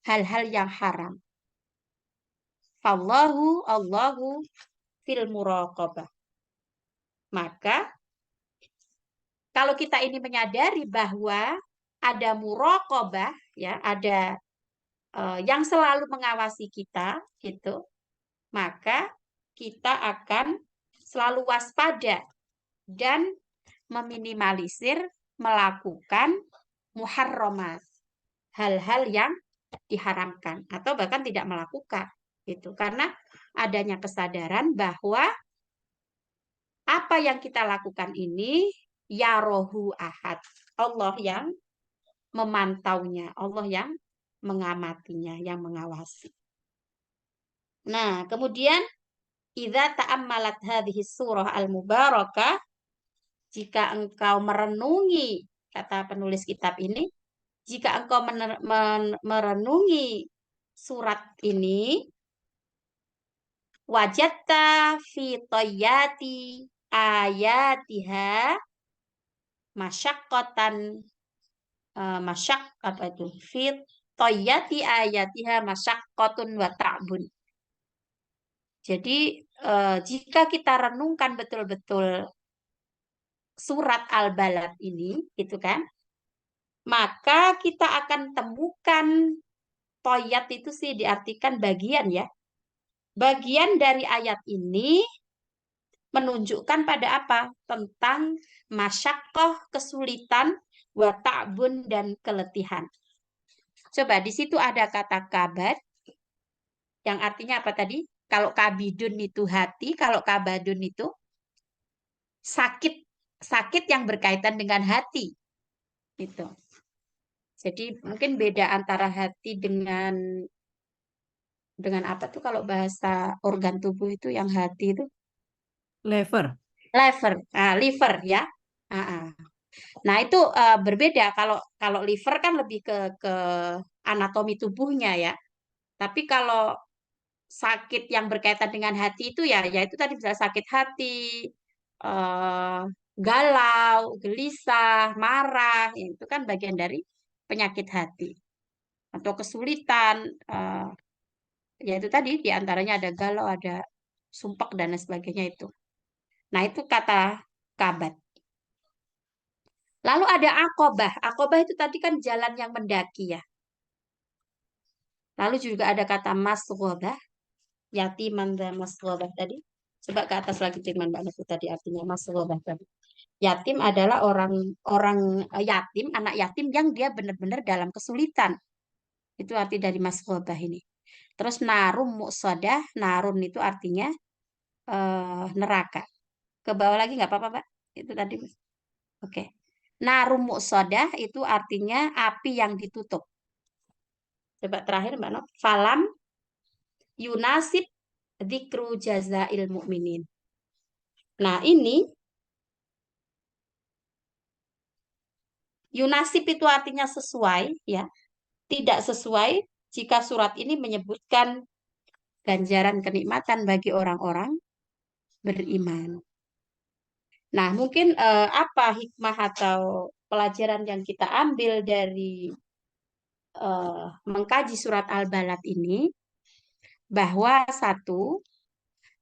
hal-hal yang haram. Fallahu Allahu fil muraqabah. Maka kalau kita ini menyadari bahwa ada muraqabah ya, ada yang selalu mengawasi kita gitu, maka kita akan selalu waspada dan meminimalisir melakukan muharramat, hal-hal yang diharamkan atau bahkan tidak melakukan gitu. Karena adanya kesadaran bahwa apa yang kita lakukan ini ya rohu ahad. Allah yang memantaunya, Allah yang mengamatinya, yang mengawasi. Nah, kemudian idza ta'ammalat hadhihi surah al-mubarakah, jika engkau merenungi, kata penulis kitab ini, jika engkau merenungi surat ini, wajatta fi toyati ayatiha masyaqqatan masyak apa itu fi toyati ayatiha masyaqqatun wa ta'bun. Jadi jika kita renungkan betul-betul surat Al-Balad ini, gitu kan, maka kita akan temukan toyat itu sih diartikan bagian ya. Bagian dari ayat ini menunjukkan pada apa? Tentang masyakoh, kesulitan, wa ta'bun, dan keletihan. Coba di situ ada kata kabat, yang artinya apa tadi? Kalau kabidun itu hati, kalau kabadun itu sakit, sakit yang berkaitan dengan hati. Gitu. Jadi mungkin beda antara hati dengan apa tuh kalau bahasa organ tubuh itu yang hati itu Lever. liver ya. Ah, ah. Nah, itu berbeda kalau kalau liver kan lebih ke anatomi tubuhnya ya. Tapi kalau sakit yang berkaitan dengan hati itu ya itu tadi bisa sakit hati, eh, galau, gelisah, marah, ya, itu kan bagian dari penyakit hati atau kesulitan, ya itu tadi diantaranya ada galau, ada sumpek dan lain sebagainya itu. Nah, itu kata kabat. Lalu ada akobah. Akobah itu tadi kan jalan yang mendaki ya. Lalu juga ada kata masghobah, yatiman dan masghobah tadi. Coba ke atas lagi firman Mbak Nufus tadi artinya masghobah tadi. Yatim adalah orang orang yatim, anak yatim yang dia benar-benar dalam kesulitan. Itu arti dari masghobah ini. Terus narum muqsadah, narun itu artinya neraka. Ke bawah lagi nggak apa-apa, Mbak? Itu tadi. Oke. Narum muqsadah itu artinya api yang ditutup. Coba terakhir Mbak Not. Falam yunasib dzikru jazail mukminin. Nah, ini yunasib itu artinya sesuai ya. Tidak sesuai jika surat ini menyebutkan ganjaran kenikmatan bagi orang-orang beriman. Nah, mungkin apa hikmah atau pelajaran yang kita ambil dari mengkaji surat Al-Balad ini, bahwa satu,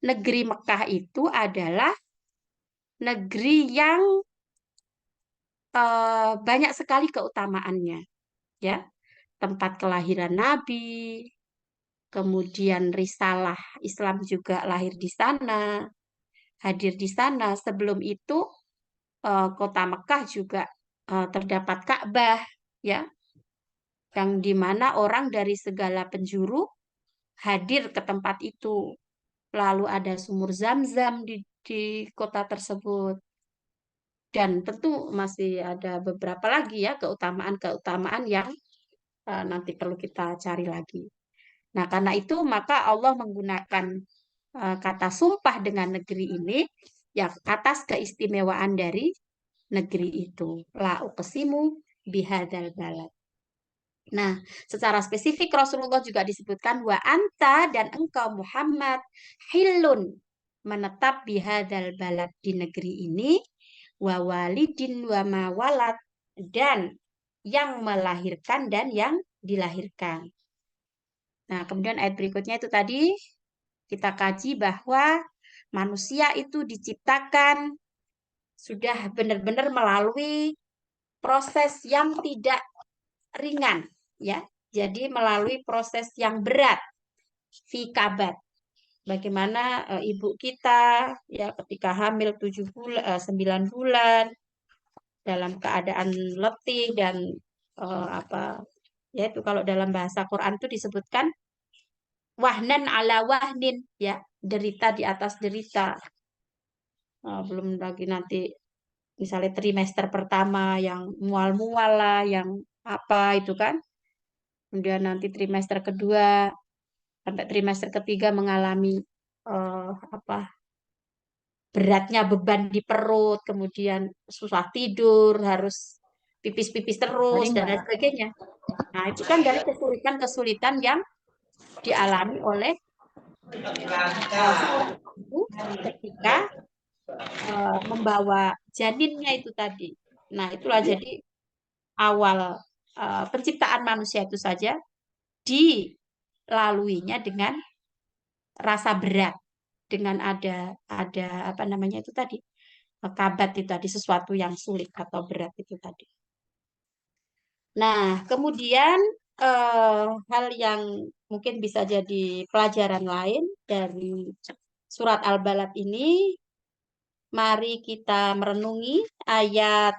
negeri Mekah itu adalah negeri yang banyak sekali keutamaannya, ya. Tempat kelahiran Nabi, kemudian risalah Islam juga lahir di sana, hadir di sana. Sebelum itu kota Mekah juga terdapat Ka'bah, ya, yang dimana orang dari segala penjuru hadir ke tempat itu. Lalu ada sumur Zam-Zam di kota tersebut. Dan tentu masih ada beberapa lagi ya keutamaan-keutamaan yang nanti perlu kita cari lagi. Nah, karena itu maka Allah menggunakan kata sumpah dengan negeri ini ya atas keistimewaan dari negeri itu. La uqsimu bihadzal balad. Nah, secara spesifik Rasulullah juga disebutkan wa anta dan engkau Muhammad hilun menetap bihadzal balad di negeri ini wa walidin wa mawalad dan yang melahirkan dan yang dilahirkan. Nah, kemudian ayat berikutnya itu tadi kita kaji bahwa manusia itu diciptakan sudah benar-benar melalui proses yang tidak ringan, ya. Jadi melalui proses yang berat, fi kabad. Bagaimana ibu kita ya ketika hamil 9 bulan dalam keadaan letih dan apa ya itu kalau dalam bahasa Quran itu disebutkan wahnan ala wahnin ya, derita di atas derita. Belum lagi nanti misalnya trimester pertama yang mual-mual lah, yang apa itu kan. Kemudian nanti trimester kedua sampai trimester ketiga mengalami apa beratnya beban di perut, kemudian susah tidur, harus pipis-pipis terus dan lain sebagainya. Nah, itu kan dari kesulitan-kesulitan yang dialami oleh seorang ibu ketika membawa janinnya itu tadi. Nah, itulah jadi awal penciptaan manusia itu saja dilaluinya dengan rasa berat, dengan ada apa namanya itu tadi kabat itu tadi sesuatu yang sulit atau berat itu tadi. Nah, kemudian hal yang mungkin bisa jadi pelajaran lain dari surat Al-Balad ini, mari kita merenungi ayat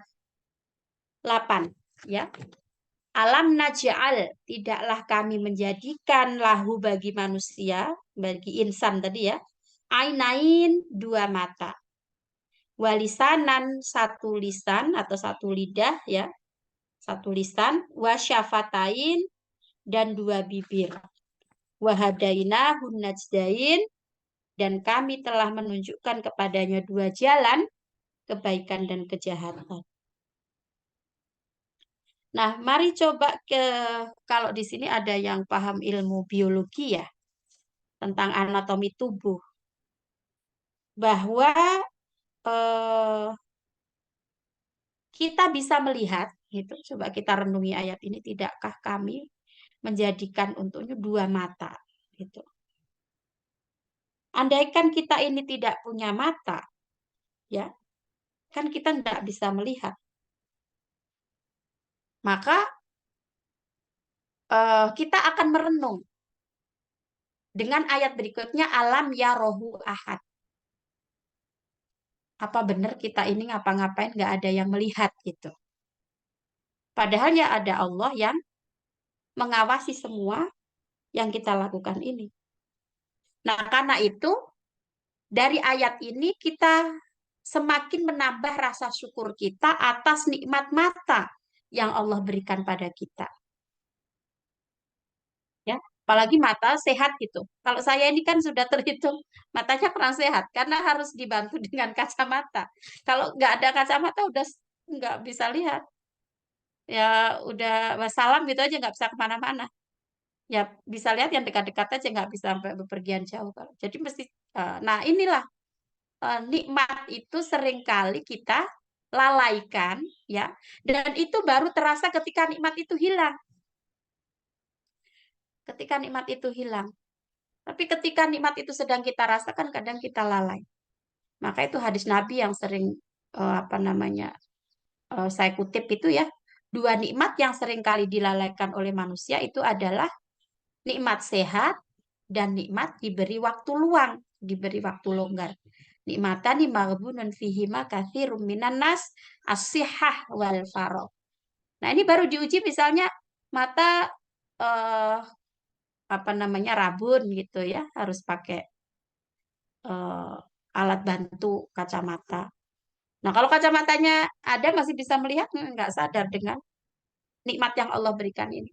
8 ya. Alam naj'al, tidaklah kami menjadikan lahu bagi manusia, bagi insan tadi ya, ainain dua mata, walisanan satu lisan atau satu lidah ya, satu lisan, wasyafatain dan dua bibir, wahadainahun najdain dan kami telah menunjukkan kepadanya dua jalan, kebaikan dan kejahatan. Nah, mari coba kalau di sini ada yang paham ilmu biologi ya, tentang anatomi tubuh, bahwa eh, kita bisa melihat, gitu. Coba kita renungi ayat ini, tidakkah kami menjadikan untuknya dua mata, gitu. Andaikan kita ini tidak punya mata, ya, kan kita tidak bisa melihat. Maka kita akan merenung dengan ayat berikutnya alam ya rohu ahad. Apa benar kita ini ngapa-ngapain nggak ada yang melihat gitu. Padahal ya ada Allah yang mengawasi semua yang kita lakukan ini. Nah, karena itu dari ayat ini kita semakin menambah rasa syukur kita atas nikmat mata yang Allah berikan pada kita. Ya, apalagi mata sehat gitu. Kalau saya ini kan sudah terhitung matanya kurang sehat karena harus dibantu dengan kacamata. Kalau nggak ada kacamata udah nggak bisa lihat. Ya udah wassalam gitu aja nggak bisa kemana-mana. Ya bisa lihat yang dekat-dekat aja nggak bisa sampai bepergian jauh. Jadi mesti, nah inilah nikmat itu seringkali kita lalaikan ya, dan itu baru terasa ketika nikmat itu hilang. Ketika nikmat itu hilang. Tapi ketika nikmat itu sedang kita rasakan, kadang kita lalai. Maka itu hadis Nabi yang sering apa namanya saya kutip itu ya, dua nikmat yang sering kali dilalaikan oleh manusia itu adalah nikmat sehat dan nikmat diberi waktu luang, diberi waktu longgar. nikmatani maghbunun fihima katsirum minan nas as-sihhah wal faragh. Nah, ini baru diuji misalnya mata eh, apa namanya rabun gitu ya, harus pakai eh, alat bantu kacamata. Nah, kalau kacamatanya ada masih bisa melihat, nggak sadar dengan nikmat yang Allah berikan ini.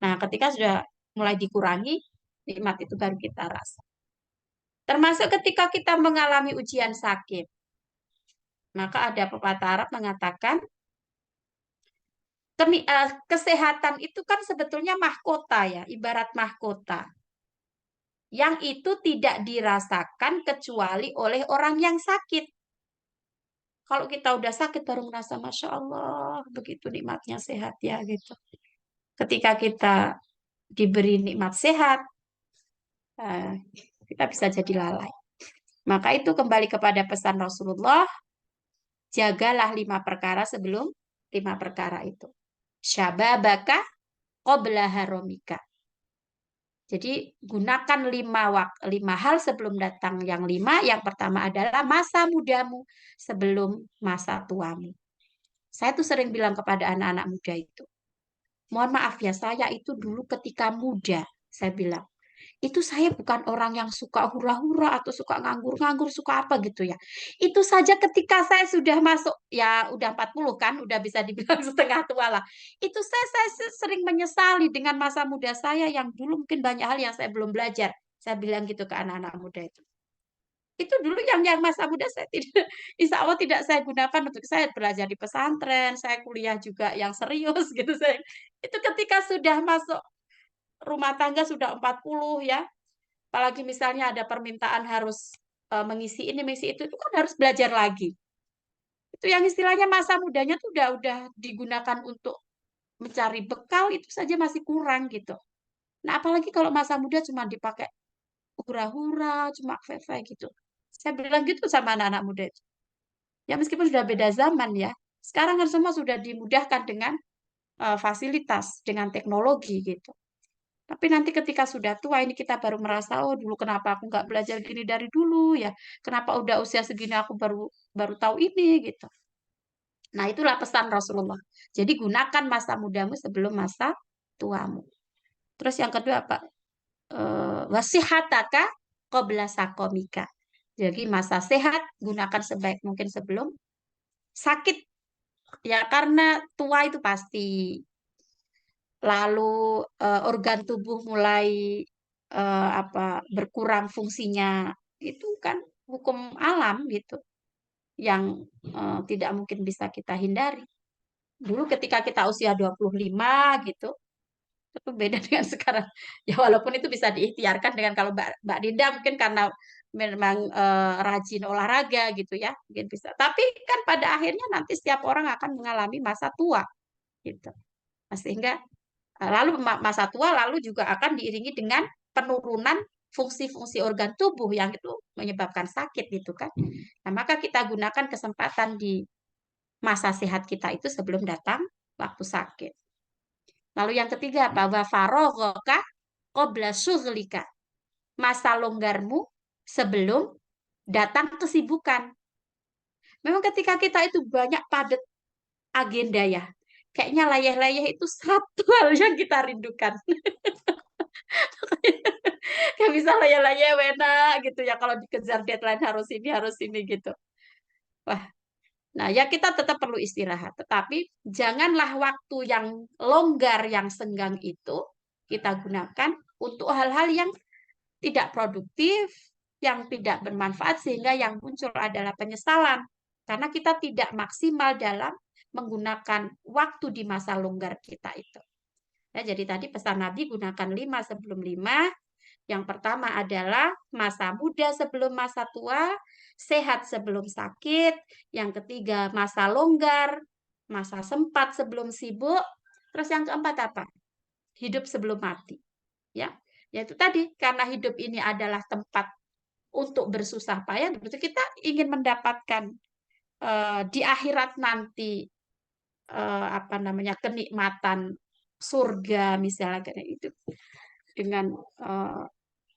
Nah, ketika sudah mulai dikurangi, nikmat itu baru kita rasa. Termasuk ketika kita mengalami ujian sakit. Maka ada pepatah Arab mengatakan, kesehatan itu kan sebetulnya mahkota ya, ibarat mahkota. Yang itu tidak dirasakan kecuali oleh orang yang sakit. Kalau kita udah sakit baru merasa, Masya Allah, begitu nikmatnya sehat ya gitu. Ketika kita diberi nikmat sehat, eh, kita bisa jadi lalai. Maka itu kembali kepada pesan Rasulullah, jagalah 5 perkara sebelum 5 perkara itu. Syababaka qabla haromika. Jadi gunakan 5 hal sebelum datang yang 5. Yang pertama adalah masa mudamu sebelum masa tuamu. Saya tuh sering bilang kepada anak-anak muda itu, mohon maaf ya, saya itu dulu ketika muda, saya bilang, itu saya bukan orang yang suka hura-hura atau suka nganggur-nganggur, suka apa gitu ya. Itu saja ketika saya sudah masuk, ya udah 40 kan, udah bisa dibilang setengah tua lah. Itu saya sering menyesali dengan masa muda saya yang dulu mungkin banyak hal yang saya belum belajar. Saya bilang gitu ke anak-anak muda itu. Itu dulu yang masa muda saya tidak, insya Allah tidak saya gunakan untuk saya belajar di pesantren, saya kuliah juga yang serius gitu. Itu ketika sudah masuk rumah tangga sudah 40 ya, apalagi misalnya ada permintaan harus mengisi ini, mengisi itu kan harus belajar lagi. Itu yang istilahnya masa mudanya tuh udah digunakan untuk mencari bekal itu saja masih kurang gitu. Nah, apalagi kalau masa muda cuma dipakai hura-hura, cuma fe gitu. Saya bilang gitu sama anak-anak muda itu. Ya meskipun sudah beda zaman ya. Sekarang kan semua sudah dimudahkan dengan fasilitas, dengan teknologi gitu. Tapi nanti ketika sudah tua ini kita baru merasa, oh dulu kenapa aku nggak belajar gini dari dulu ya? Kenapa udah usia segini aku baru baru tahu ini gitu. Nah, itulah pesan Rasulullah. Jadi gunakan masa mudamu sebelum masa tuamu. Terus yang kedua apa? Wasihataka qabla sakomika. Jadi masa sehat gunakan sebaik mungkin sebelum sakit. Ya karena tua itu pasti. Lalu organ tubuh mulai apa berkurang fungsinya, itu kan hukum alam gitu yang tidak mungkin bisa kita hindari. Dulu ketika kita usia 25 gitu, itu beda dengan sekarang. Ya walaupun itu bisa diikhtiarkan dengan kalau Mbak Dinda mungkin karena memang rajin olahraga gitu ya, mungkin bisa. Tapi kan pada akhirnya nanti setiap orang akan mengalami masa tua gitu. Nah, sehingga lalu masa tua lalu juga akan diiringi dengan penurunan fungsi-fungsi organ tubuh yang itu menyebabkan sakit gitu kan. Nah, maka kita gunakan kesempatan di masa sehat kita itu sebelum datang waktu sakit. Lalu yang ketiga apa? Wa faraghoka qabla syughlika. Masa longgarmu sebelum datang kesibukan. Memang ketika kita itu banyak padat agenda ya. Kayaknya layeh-layeh itu satu hal yang kita rindukan. Gak bisa layeh-layeh wena gitu ya kalau dikejar deadline harus ini gitu. Wah, nah ya kita tetap perlu istirahat, tetapi janganlah waktu yang longgar yang senggang itu kita gunakan untuk hal-hal yang tidak produktif, yang tidak bermanfaat sehingga yang muncul adalah penyesalan karena kita tidak maksimal dalam menggunakan waktu di masa longgar kita itu. Ya, jadi tadi pesan Nabi gunakan 5 sebelum 5. Yang pertama adalah masa muda sebelum masa tua, sehat sebelum sakit. Yang ketiga masa longgar, masa sempat sebelum sibuk. Terus yang keempat apa? Hidup sebelum mati. Ya, yaitu tadi karena hidup ini adalah tempat untuk bersusah payah, berarti kita ingin mendapatkan di akhirat nanti apa namanya kenikmatan surga misalnya kayak itu dengan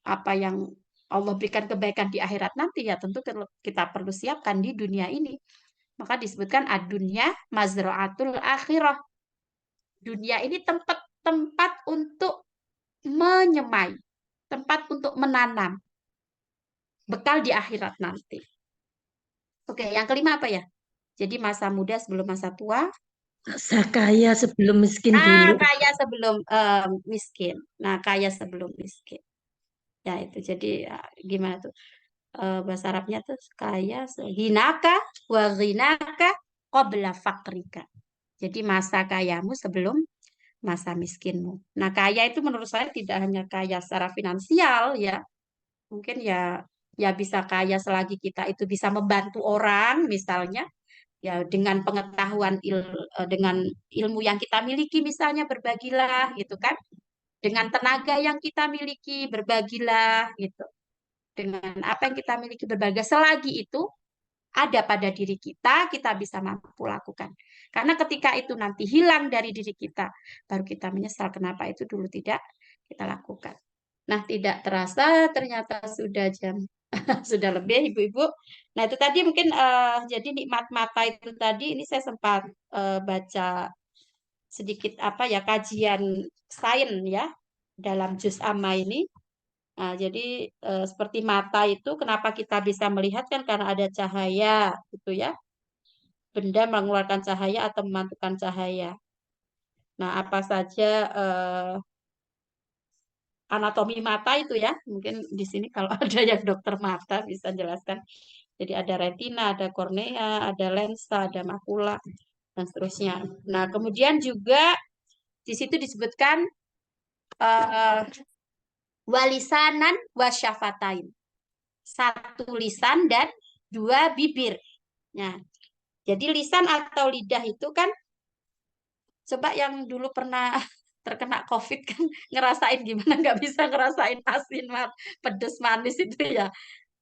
apa yang Allah berikan kebaikan di akhirat nanti, ya tentu kita perlu siapkan di dunia ini. Maka disebutkan ad-dunya mazra'atul akhirah. Dunia ini tempat untuk menyemai, tempat untuk menanam bekal di akhirat nanti. Oke, yang kelima apa ya? Jadi masa muda sebelum masa tua. Masa kaya sebelum miskin dulu. Kaya sebelum miskin. Nah, kaya sebelum miskin. Ya itu. Jadi gimana tuh? Bahasa Arabnya tuh kaya hinaka wa ghinaka qabla fakrika. Jadi masa kayamu sebelum masa miskinmu. Nah, kaya itu menurut saya tidak hanya kaya secara finansial ya. Mungkin ya bisa kaya selagi kita itu bisa membantu orang misalnya, ya dengan pengetahuan dengan ilmu yang kita miliki misalnya berbagilah gitu kan. Dengan tenaga yang kita miliki berbagilah gitu. Dengan apa yang kita miliki berbagai selagi itu ada pada diri kita, kita bisa mampu lakukan. Karena ketika itu nanti hilang dari diri kita, baru kita menyesal kenapa itu dulu tidak kita lakukan. Nah, tidak terasa ternyata sudah jam sudah lebih ibu-ibu. Nah, itu tadi mungkin jadi nikmat mata itu tadi ini saya sempat baca sedikit apa ya kajian sains ya dalam juz amma ini. Nah, jadi seperti mata itu kenapa kita bisa melihat kan karena ada cahaya gitu ya. Benda mengeluarkan cahaya atau memantulkan cahaya. Nah, apa saja anatomi mata itu ya. Mungkin di sini kalau ada yang dokter mata bisa jelaskan. Jadi ada retina, ada kornea, ada lensa, ada makula dan seterusnya. Nah, kemudian juga di situ disebutkan eh, walisanan wasyafatain. Satu lisan dan dua bibir. Nah, jadi lisan atau lidah itu kan coba yang dulu pernah terkena COVID kan ngerasain gimana nggak bisa ngerasain asin, pedes, manis itu ya.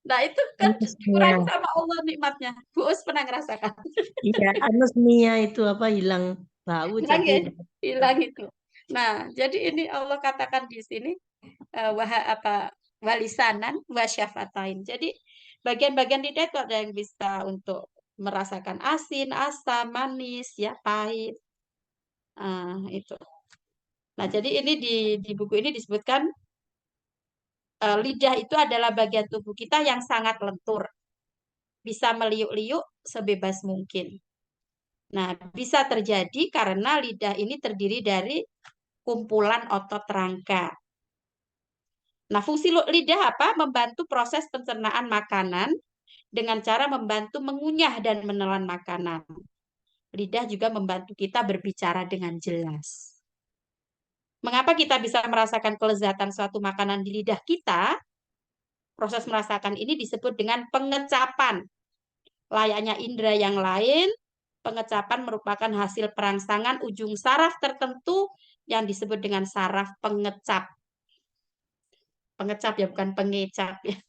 Nah itu kan Anosmia. dikurangi sama Allah nikmatnya. Bu Us pernah ngerasakan. Iya, anosmia itu apa hilang bau Hilang jadi ya, hilang itu. Nah, jadi ini Allah katakan di sini apa walisanan wasyafatain. Jadi bagian-bagian lidah itu ada yang bisa untuk merasakan asin, asam, manis, ya pahit. Itu. Nah, jadi ini di buku ini disebutkan lidah itu adalah bagian tubuh kita yang sangat lentur, bisa meliuk-liuk sebebas mungkin. Nah, bisa terjadi karena lidah ini terdiri dari kumpulan otot rangka. Nah, fungsi lidah apa? Membantu proses pencernaan makanan dengan cara membantu mengunyah dan menelan makanan. Lidah juga membantu kita berbicara dengan jelas. Mengapa kita bisa merasakan kelezatan suatu makanan di lidah kita? Proses merasakan ini disebut dengan pengecapan. Layaknya indera yang lain, pengecapan merupakan hasil perangsangan ujung saraf tertentu yang disebut dengan saraf pengecap. Pengecap ya, bukan pengecap ya.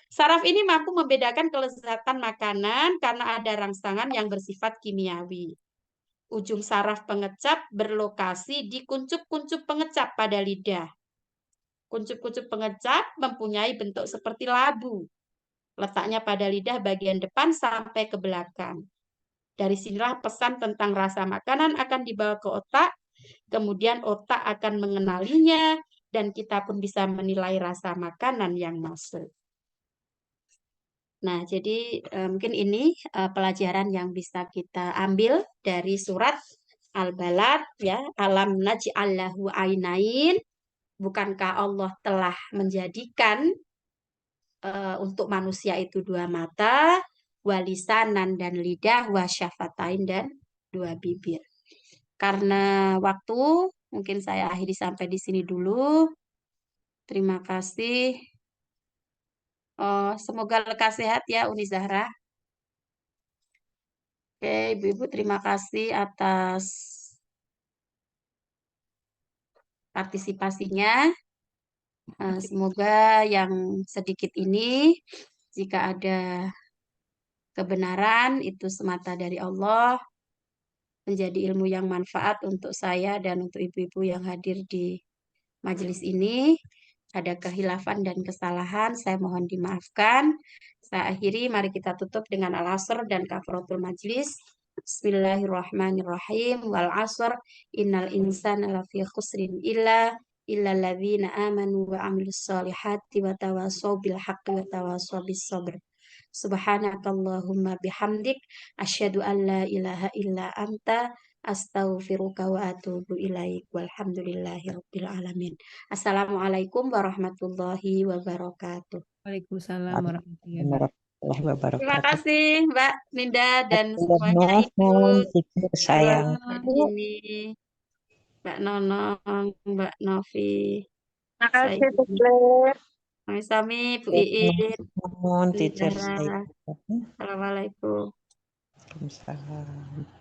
Saraf ini mampu membedakan kelezatan makanan karena ada rangsangan yang bersifat kimiawi. Ujung saraf pengecap berlokasi di kuncup-kuncup pengecap pada lidah. Kuncup-kuncup pengecap mempunyai bentuk seperti labu. Letaknya pada lidah bagian depan sampai ke belakang. Dari sinilah pesan tentang rasa makanan akan dibawa ke otak, kemudian otak akan mengenalinya, dan kita pun bisa menilai rasa makanan yang masuk. Nah, jadi mungkin ini pelajaran yang bisa kita ambil dari surat Al-Balad ya, alam naj'allahu ainain. Bukankah Allah telah menjadikan untuk manusia itu dua mata, walisanan dan lidah, wasyafatain dan dua bibir. Karena waktu, mungkin saya akhiri sampai di sini dulu. Terima kasih. Semoga lekas sehat ya Uni Zahra. Oke, Ibu-Ibu terima kasih atas partisipasinya. Semoga yang sedikit ini, jika ada kebenaran, itu semata dari Allah, menjadi ilmu yang manfaat untuk saya dan untuk ibu-ibu yang hadir di majelis ini. ada kehilafan dan kesalahan, saya mohon dimaafkan. Saya akhiri, mari kita tutup dengan al-asr dan kafaratul majlis. Bismillahirrahmanirrahim. Wal asr innal insana lafi khusrin illa alladzina amanu wa amilus solihati wa tawasaw bil haqqi wa tawasaw bis sabr. Subhanakallahumma bihamdik asyhadu an la ilaha illa anta astaghfiruka wa atubu ilaik. Walhamdulillahi rabbil alamin. Assalamualaikum warahmatullahi wabarakatuh. Waalaikumsalam warahmatullahi wabarakatuh. Warahmatullahi Terima wabarakatuh. kasih Mbak Ninda dan Sudah semuanya mohon ikut tidur sayang. ini Mbak Nonong, Mbak Novi, saya Makasih, Bu ikut. Claire. Sami-sami Bu Iin, Mohon Bu teacher Zahra. saya. Assalamualaikum. Waalaikumsalam.